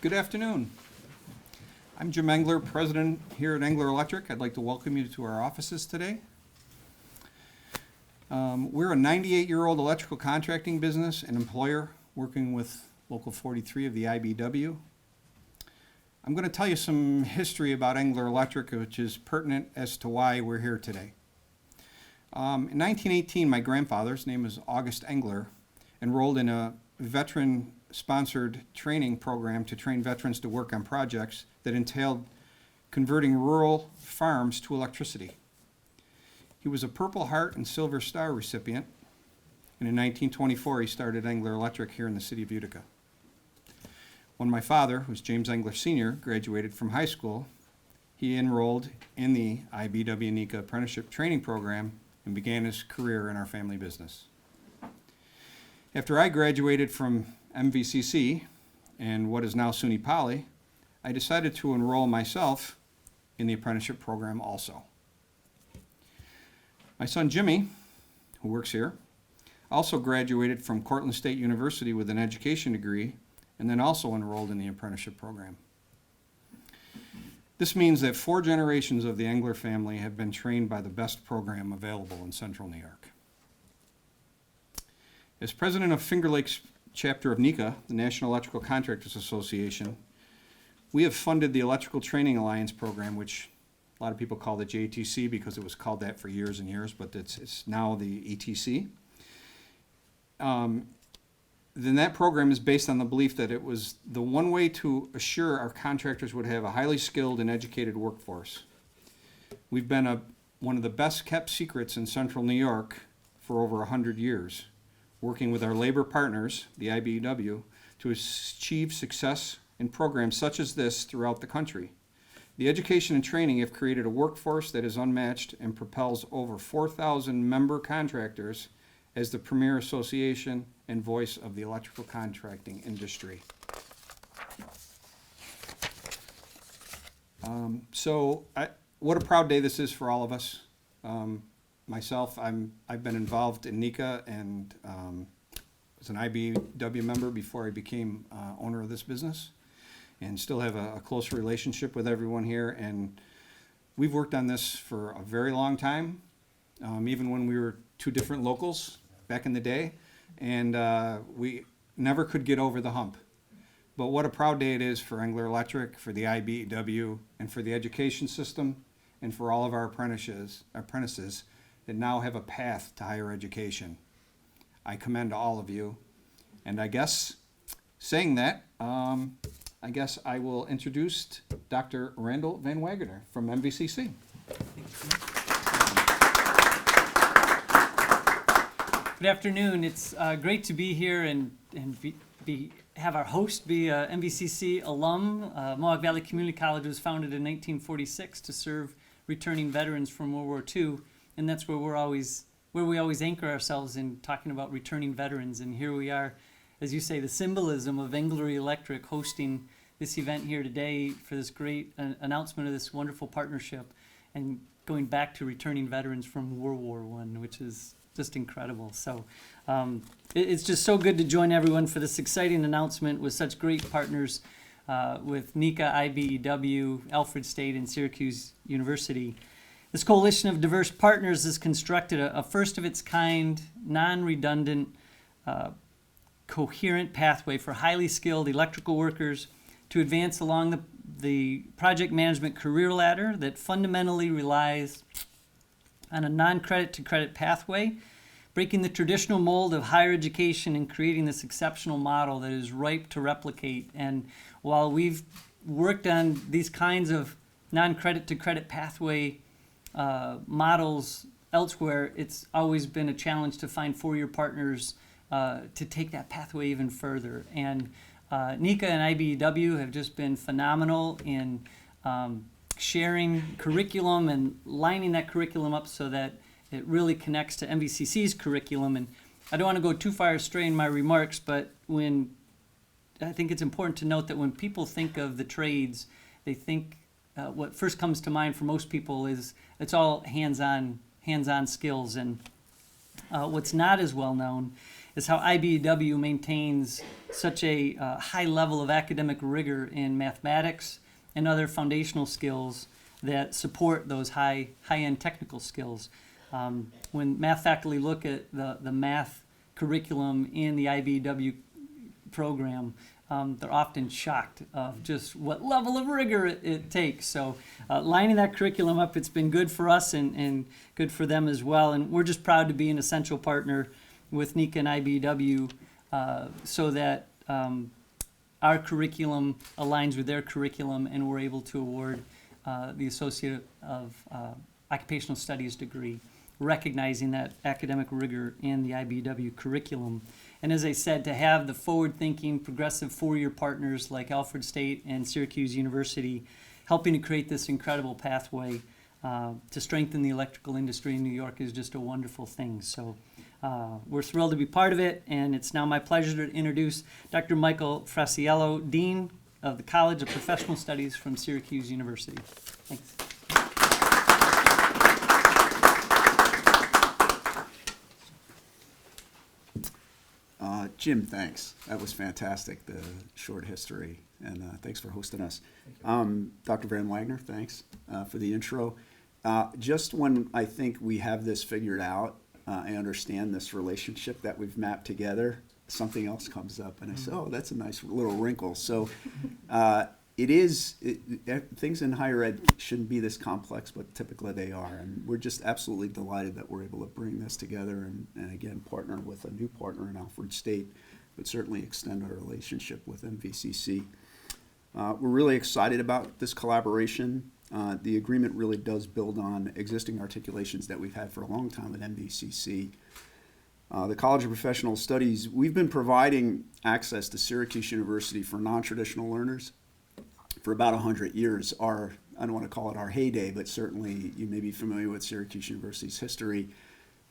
Good afternoon. I'm Jim Engler, President here at Engler Electric. I'd like to welcome you to our offices today. We're a 98-year-old electrical contracting business and employer working with Local 43 of the IBEW. I'm going to tell you some history about Engler Electric, which is pertinent as to why we're here today. In 1918, my grandfather, his name is August Engler, enrolled in a veteran-sponsored training program to train veterans to work on projects that entailed converting rural farms to electricity. He was a Purple Heart and Silver Star recipient, and in 1924 he started Engler Electric here in the city of Utica. When my father, who's James Engler Sr., graduated from high school, he enrolled in the IBEW NECA apprenticeship training program and began his career in our family business. After I graduated from MVCC and what is now SUNY Poly, I decided to enroll myself in the apprenticeship program also. My son Jimmy, who works here, also graduated from Cortland State University with an education degree and then also enrolled in the apprenticeship program. This means that 4 generations of the Engler family have been trained by the best program available in Central New York. As president of Finger Lakes chapter of NECA, the National Electrical Contractors Association, we have funded the Electrical Training Alliance program, which a lot of people call the JTC because it was called that for years and years, but it's now the ETC. Then that program is based on the belief that it was the one way to assure our contractors would have a highly skilled and educated workforce. We've been one of the best kept secrets in Central New York for over 100 years, working with our labor partners, the IBEW, to achieve success in programs such as this throughout the country. The education and training have created a workforce that is unmatched and propels over 4,000 member contractors as the premier association and voice of the electrical contracting industry. What a proud day this is for all of us. Myself, I've been involved in NECA and was an IBEW member before I became owner of this business, and still have a close relationship with everyone here. And we've worked on this for a very long time, even when we were 2 different locals back in the day, and we never could get over the hump. But what a proud day it is for Engler Electric, for the IBEW, and for the education system, and for all of our apprentices that now have a path to higher education. I commend all of you. And I guess, saying that, I guess I will introduce Dr. Randall Van Wagener from MVCC. Good afternoon. It's great to be here and have our host be a MVCC alum. Mohawk Valley Community College was founded in 1946 to serve returning veterans from World War II, and that's where we always anchor ourselves in talking about returning veterans. And here we are, as you say, the symbolism of Engler Electric hosting this event here today for this great announcement of this wonderful partnership and going back to returning veterans from World War I, which is just incredible. So it's just so good to join everyone for this exciting announcement with such great partners with NECA, IBEW, Alfred State, and Syracuse University. This coalition of diverse partners has constructed a first-of-its-kind, non-redundant, coherent pathway for highly skilled electrical workers to advance along the project management career ladder that fundamentally relies on a non-credit-to-credit pathway, breaking the traditional mold of higher education and creating this exceptional model that is ripe to replicate. And while we've worked on these kinds of non-credit-to-credit pathway models elsewhere, it's always been a challenge to find 4-year partners to take that pathway even further. And NECA and IBEW have just been phenomenal in sharing curriculum and lining that curriculum up so that it really connects to MVCC's curriculum. And I don't want to go too far astray in my remarks, but I think it's important to note that when people think of the trades, they think what first comes to mind for most people is it's all hands-on skills. And what's not as well known is how IBEW maintains such a high level of academic rigor in mathematics and other foundational skills that support those high-end technical skills. When math faculty look at the math curriculum in the IBEW program, they're often shocked of just what level of rigor it takes. So lining that curriculum up, it's been good for us and good for them as well. And we're just proud to be an essential partner with NECA and IBEW so that our curriculum aligns with their curriculum, and we're able to award the Associate of Occupational Studies degree, recognizing that academic rigor in the IBEW curriculum. And as I said, to have the forward-thinking, progressive four-year partners like Alfred State and Syracuse University helping to create this incredible pathway to strengthen the electrical industry in New York is just a wonderful thing. So we're thrilled to be part of it, and it's now my pleasure to introduce Dr. Michael Frasiello, Dean of the College of Professional Studies from Syracuse University. Thanks. Jim, thanks. That was fantastic, the short history, and thanks for hosting us. Dr. Van Wagner, thanks for the intro. Just when I think we have this figured out, I understand this relationship that we've mapped together, something else comes up, and I say, oh, that's a nice little wrinkle. So things in higher ed shouldn't be this complex, but typically they are. And we're just absolutely delighted that we're able to bring this together and again, partner with a new partner in Alfred State, but certainly extend our relationship with MVCC. We're really excited about this collaboration. The agreement really does build on existing articulations that we've had for a long time at MVCC. The College of Professional Studies, we've been providing access to Syracuse University for non-traditional learners for about 100 years. I don't want to call it our heyday, but certainly you may be familiar with Syracuse University's history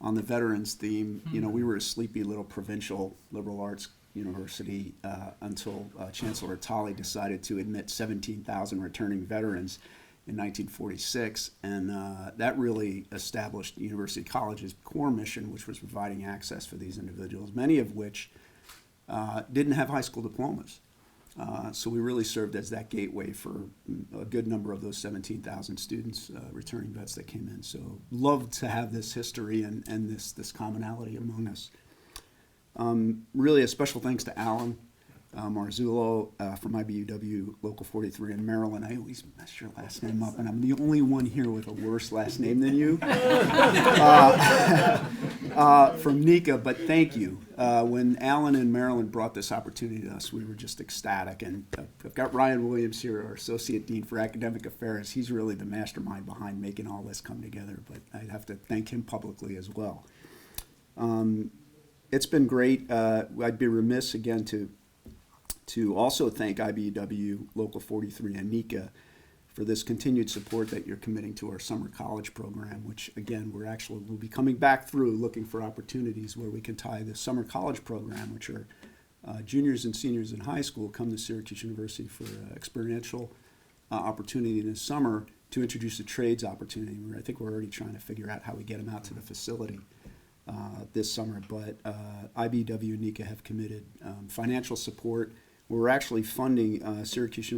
on the veterans theme. You know, we were a sleepy little provincial liberal arts university until Chancellor Attali decided to admit 17,000 returning veterans in 1946, and that really established University College's core mission, which was providing access for these individuals, many of which didn't have high school diplomas. So we really served as that gateway for a good number of those 17,000 students, returning vets that came in. So love to have this history and this commonality among us. Really a special thanks to Alan Marzullo from IBEW Local 43 in Maryland. I always mess your last name up, and I'm the only one here with a worse last name than you. From NECA, but thank you. When Alan and Maryland brought this opportunity to us, we were just ecstatic. And I've got Ryan Williams here, our Associate Dean for Academic Affairs. He's really the mastermind behind making all this come together, but I'd have to thank him publicly as well. It's been great. I'd be remiss again to also thank IBEW Local 43 and NECA for this continued support that you're committing to our summer college program, which again, we'll be coming back through looking for opportunities where we can tie the summer college program, which are juniors and seniors in high school come to Syracuse University for experiential opportunity this summer to introduce a trades opportunity. I think we're already trying to figure out how we get them out to the facility this summer, but IBEW and NECA have committed financial support. We're actually funding Syracuse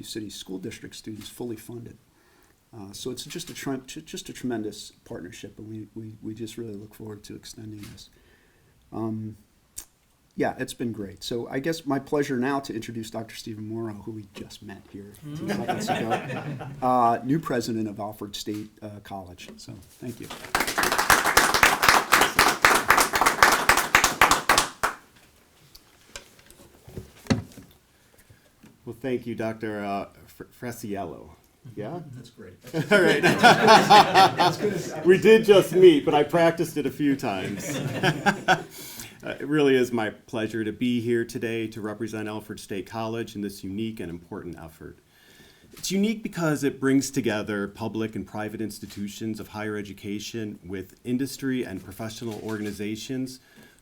City School District students fully funded. So it's just a tremendous partnership, and we just really look forward to extending this. Yeah, it's been great. So I guess my pleasure now to introduce Dr. Stephen Morrow, who we just met here 2 seconds ago, new president of Alfred State College. So thank you. Well, thank you, Dr. Frasiello. Yeah? That's great. All right. We did just meet, but I practiced it a few times. It really is my pleasure to be here today to represent Alfred State College in this unique and important effort. It's unique because it brings together public and private institutions of higher education with industry and professional organizations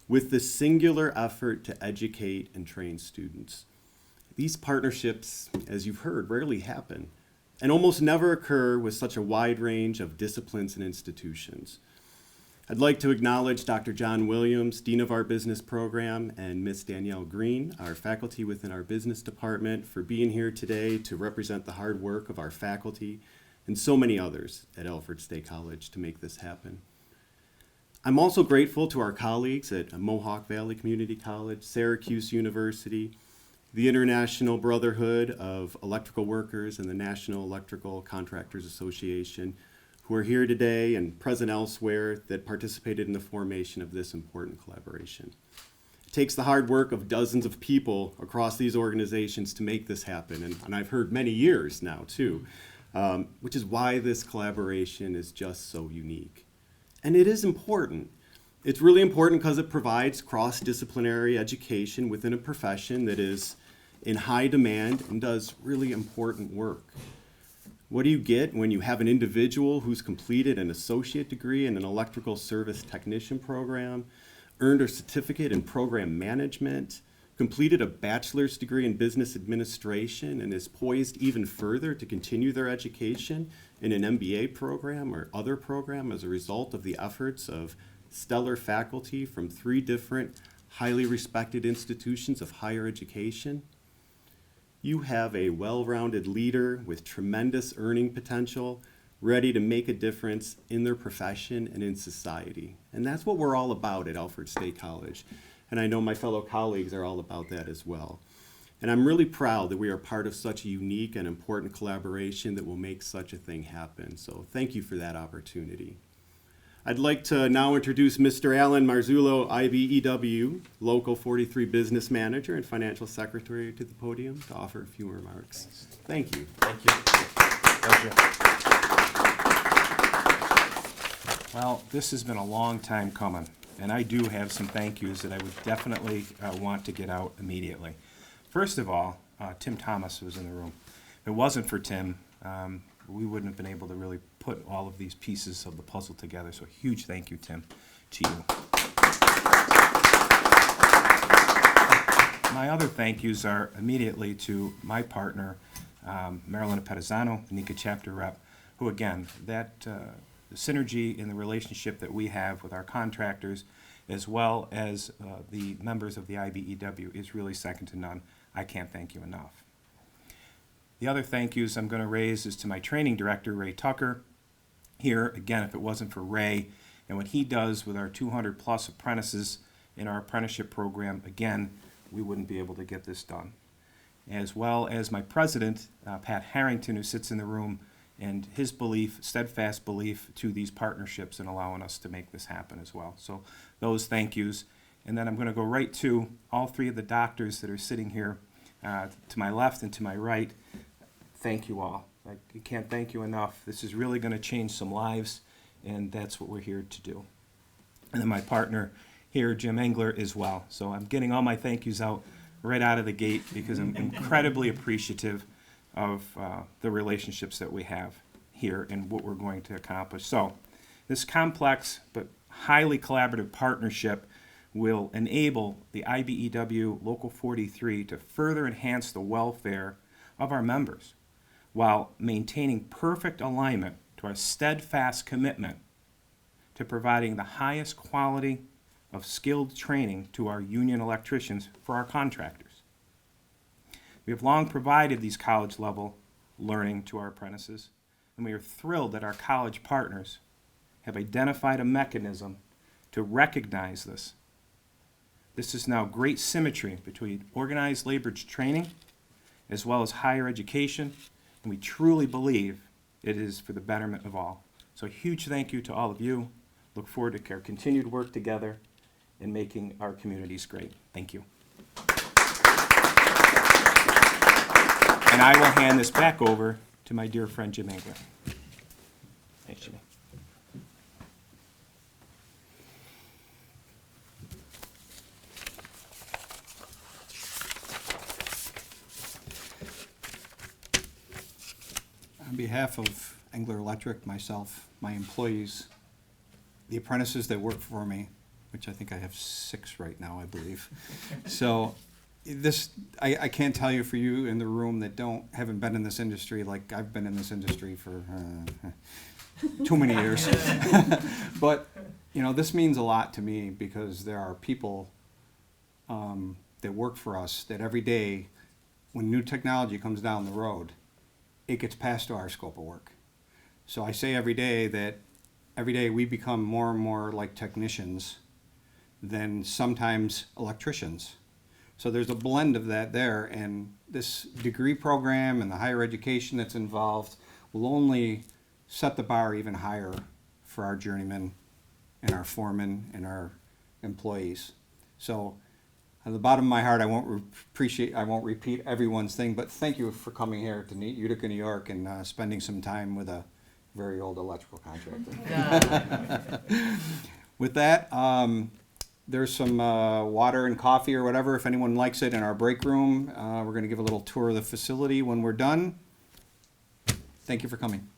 with the singular effort to educate and train students. These partnerships, as you've heard, rarely happen and almost never occur with such a wide range of disciplines and institutions. I'd like to acknowledge Dr. John Williams, Dean of our Business Program, and Miss Danielle Green, our faculty within our business department, for being here today to represent the hard work of our faculty and so many others at Alfred State College to make this happen. I'm also grateful to our colleagues at Mohawk Valley Community College, Syracuse University, the International Brotherhood of Electrical Workers, and the National Electrical Contractors Association, who are here today and present elsewhere, that participated in the formation of this important collaboration. It takes the hard work of dozens of people across these organizations to make this happen, and I've heard many years now too, which is why this collaboration is just so unique. And it is important. It's really important because it provides cross-disciplinary education within a profession that is in high demand and does really important work. What do you get when you have an individual who's completed an associate degree in an electrical service technician program, earned a certificate in program management, completed a bachelor's degree in business administration, and is poised even further to continue their education in an MBA program or other program as a result of the efforts of stellar faculty from 3 different highly respected institutions of higher education? You have a well-rounded leader with tremendous earning potential, ready to make a difference in their profession and in society. And that's what we're all about at Alfred State College. And I know my fellow colleagues are all about that as well. And I'm really proud that we are part of such a unique and important collaboration that will make such a thing happen. So thank you for that opportunity. I'd like to now introduce Mr. Alan Marzullo, IBEW, Local 43 Business Manager and Financial Secretary, to the podium to offer a few remarks. Thank you. Thank you. Pleasure. Well, this has been a long time coming, and I do have some thank yous that I would definitely want to get out immediately. First of all, Tim Thomas was in the room. If it wasn't for Tim, we wouldn't have been able to really put all of these pieces of the puzzle together. So a huge thank you, Tim, to you. My other thank yous are immediately to my partner, Marilyn Pettizzano, the NECA chapter rep, who again, that the synergy in the relationship that we have with our contractors, as well as the members of the IBEW, is really second to none. I can't thank you enough. The other thank yous I'm going to raise is to my training director, Ray Tucker. Here, again, if it wasn't for Ray and what he does with our 200 plus apprentices in our apprenticeship program, again, we wouldn't be able to get this done. As well as my president, Pat Harrington, who sits in the room, and his belief, steadfast belief to these partnerships and allowing us to make this happen as well. So those thank yous. And then I'm going to go right to all 3 of the doctors that are sitting here to my left and to my right. Thank you all. I can't thank you enough. This is really going to change some lives, and that's what we're here to do. And then my partner here, Jim Engler, as well. So I'm getting all my thank yous out right out of the gate because I'm incredibly appreciative of the relationships that we have here and what we're going to accomplish. So this complex but highly collaborative partnership will enable the IBEW Local 43 to further enhance the welfare of our members while maintaining perfect alignment to our steadfast commitment to providing the highest quality of skilled training to our union electricians for our contractors. We have long provided these college-level learning to our apprentices, and we are thrilled that our college partners have identified a mechanism to recognize this. This is now great symmetry between organized labor's training as well as higher education, and we truly believe it is for the betterment of all. So a huge thank you to all of you. Look forward to our continued work together in making our communities great. Thank you. And I will hand this back over to my dear friend Jim Engler. Thanks, Jimmy. On behalf of Engler Electric, myself, my employees, the apprentices that work for me, which I think I have 6 right now, I believe. So this, I can't tell you for you in the room that haven't been in this industry like I've been in this industry for too many years. But You know, this means a lot to me because there are people that work for us that every day, when new technology comes down the road, it gets passed to our scope of work. So I say every day that every day we become more and more like technicians than sometimes electricians. So there's a blend of that there, and this degree program and the higher education that's involved will only set the bar even higher for our journeymen and our foremen and our employees. So at the bottom of my heart, I won't repeat everyone's thing, but thank you for coming here to Utica, New York, and spending some time with a very old electrical contractor. With that, there's some water and coffee or whatever, if anyone likes it, in our break room. We're going to give a little tour of the facility when we're done. Thank you for coming.